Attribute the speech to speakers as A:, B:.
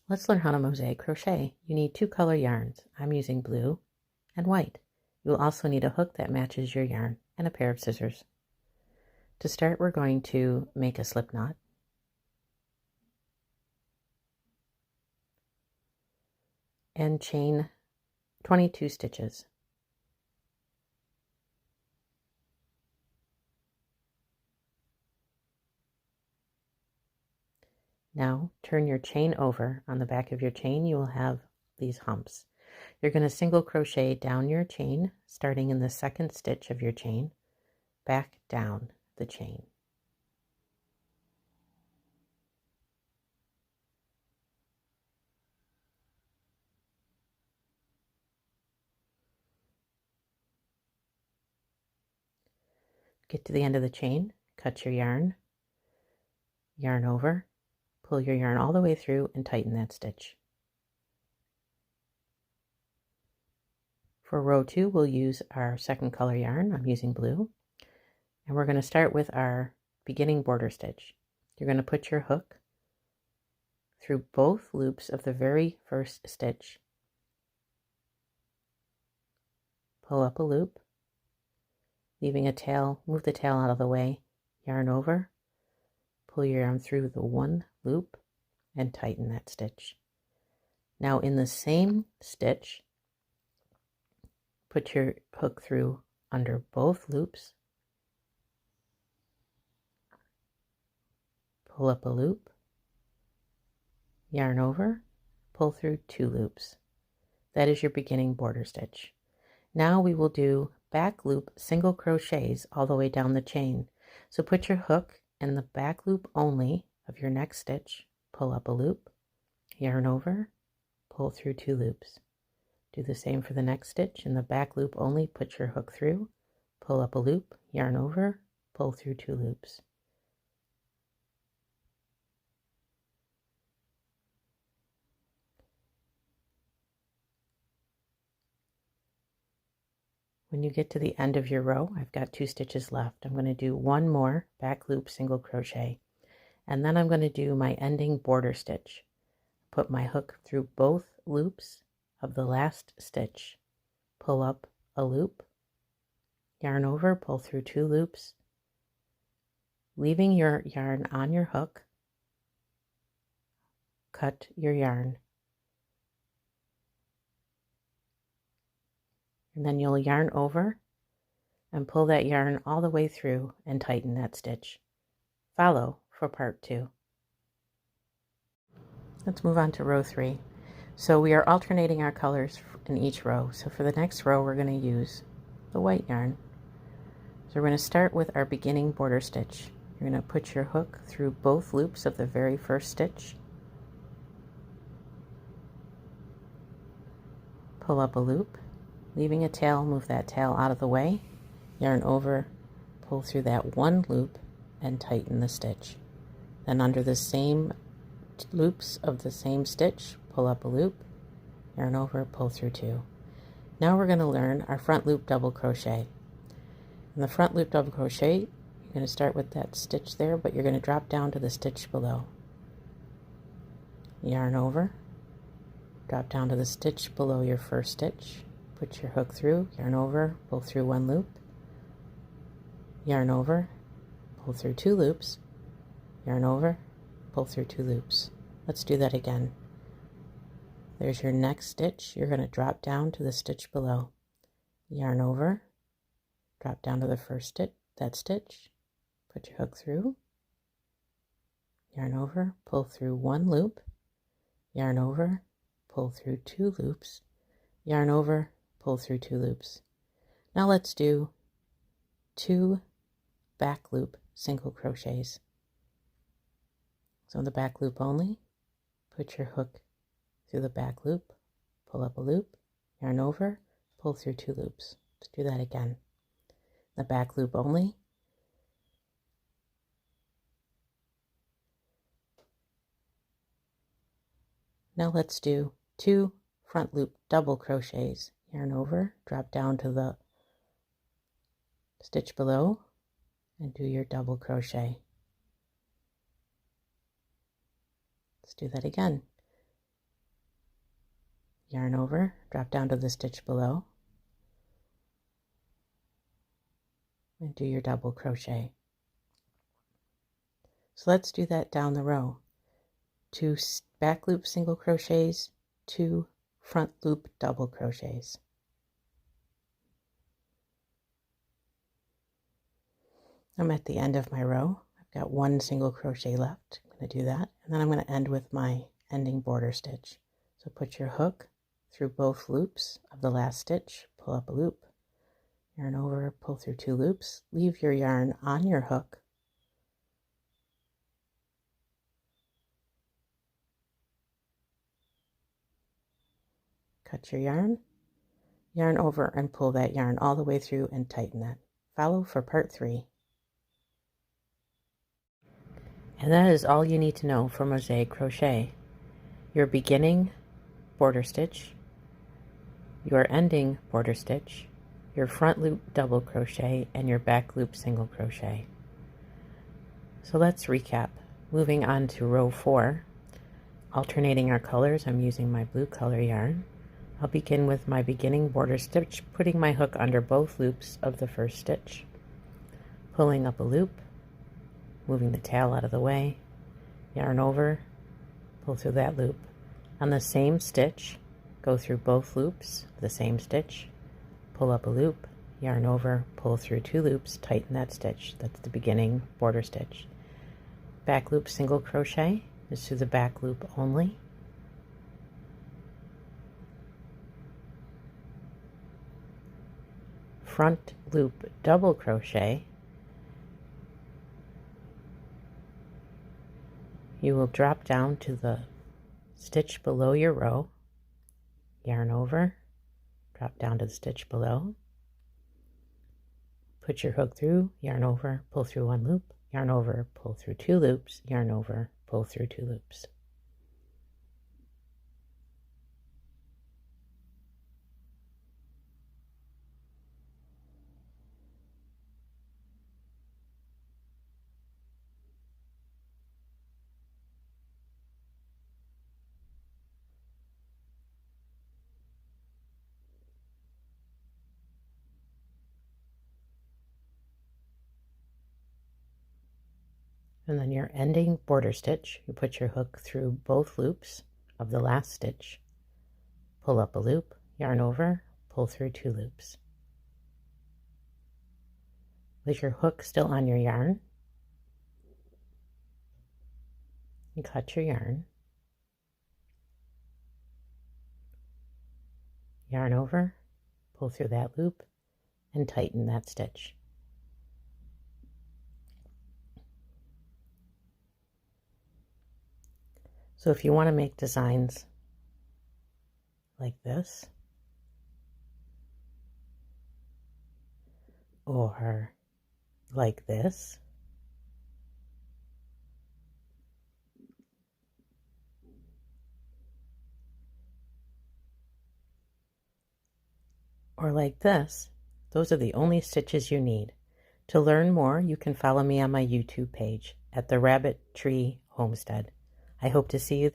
A: Let's learn how to mosaic crochet. You need 2 color yarns. I'm using blue and white. You will also need a hook that matches your yarn and a pair of scissors. To start, we're going to make a slip knot. And chain 22 stitches. Now turn your chain over. On the back of your chain you will have these humps. You're going to single crochet down your chain, starting in the 2nd stitch of your chain, back down the chain. Get to the end of the chain, cut your yarn over, pull your yarn all the way through and tighten that stitch. For row 2, we'll use our 2nd color yarn. I'm using blue. And we're going to start with our beginning border stitch. You're going to put your hook through both loops of the very first stitch. Pull up a loop, leaving a tail, move the tail out of the way, yarn over, pull your yarn through the 1 loop and tighten that stitch. Now in the same stitch, put your hook through under both loops, pull up a loop, yarn over, pull through 2 loops. That is your beginning border stitch. Now we will do back loop single crochets all the way down the chain. So put your hook in the back loop only of your next stitch, pull up a loop, yarn over, pull through 2 loops. Do the same for the next stitch. In the back loop only, put your hook through, pull up a loop, yarn over, pull through 2 loops. When you get to the end of your row, I've got 2 stitches left. I'm going to do 1 more back loop single crochet, and then I'm going to do my ending border stitch. Put my hook through both loops of the last stitch, pull up a loop, yarn over, pull through 2 loops, leaving your yarn on your hook, cut your yarn, and then you'll yarn over and pull that yarn all the way through and tighten that stitch. Follow for part 2. Let's move on to row 3. So we are alternating our colors in each row. So for the next row, we're going to use the white yarn. So we're going to start with our beginning border stitch. You're going to put your hook through both loops of the very first stitch, pull up a loop, leaving a tail, move that tail out of the way, yarn over, pull through that 1 loop and tighten the stitch. Then under the same loops of the same stitch, pull up a loop, yarn over, pull through 2. Now we're going to learn our front loop double crochet. In the front loop double crochet, you're going to start with that stitch there, but you're going to drop down to the stitch below. Yarn over, drop down to the stitch below your first stitch, put your hook through, yarn over, pull through 1 loop, yarn over, pull through 2 loops, yarn over, pull through 2 loops. Let's do that again. There's your next stitch. You're going to drop down to the stitch below, yarn over, drop down to the first stitch, that stitch, put your hook through, yarn over, pull through 1 loop, yarn over, pull through 2 loops, yarn over, pull through 2 loops. Now let's do 2 back loop single crochets. So in the back loop only, put your hook through the back loop, pull up a loop, yarn over, pull through 2 loops. Let's do that again. The back loop only, now let's do 2 front loop double crochets. Yarn over, drop down to the stitch below and do your double crochet. Let's do that again. yarn over, drop down to the stitch below, and do your double crochet. So let's do that down the row. 2 back loop single crochets, 2 front loop double crochets. I'm at the end of my row. I've got 1 single crochet left. I'm going to do that, and then I'm going to end with my ending border stitch. So put your hook through both loops of the last stitch, pull up a loop, yarn over, pull through 2 loops, leave your yarn on your hook, cut your yarn, yarn over and pull that yarn all the way through and tighten that. Follow for part 3. And that is all you need to know for Mosaic Crochet. Your beginning border stitch, your ending border stitch, your front loop double crochet, and your back loop single crochet. So let's recap. Moving on to row 4, alternating our colors, I'm using my blue color yarn. I'll begin with my beginning border stitch, putting my hook under both loops of the first stitch, pulling up a loop, moving the tail out of the way, yarn over, pull through that loop. On the same stitch, go through both loops of the same stitch, pull up a loop, yarn over, pull through 2 loops, tighten that stitch. That's the beginning border stitch. Back loop single crochet is through the back loop only. Front loop double crochet, you will drop down to the stitch below your row, yarn over, drop down to the stitch below, put your hook through, yarn over, pull through 1 loop, yarn over, pull through 2 loops, yarn over, pull through 2 loops. And then your ending border stitch, you put your hook through both loops of the last stitch, pull up a loop, yarn over, pull through 2 loops. With your hook still on your yarn, you cut your yarn, yarn over, pull through that loop, and tighten that stitch. So if you want to make designs like this, or like this, or like this, those are the only stitches you need. To learn more, you can follow me on my YouTube page at the Rabbit Tree Homestead. I hope to see you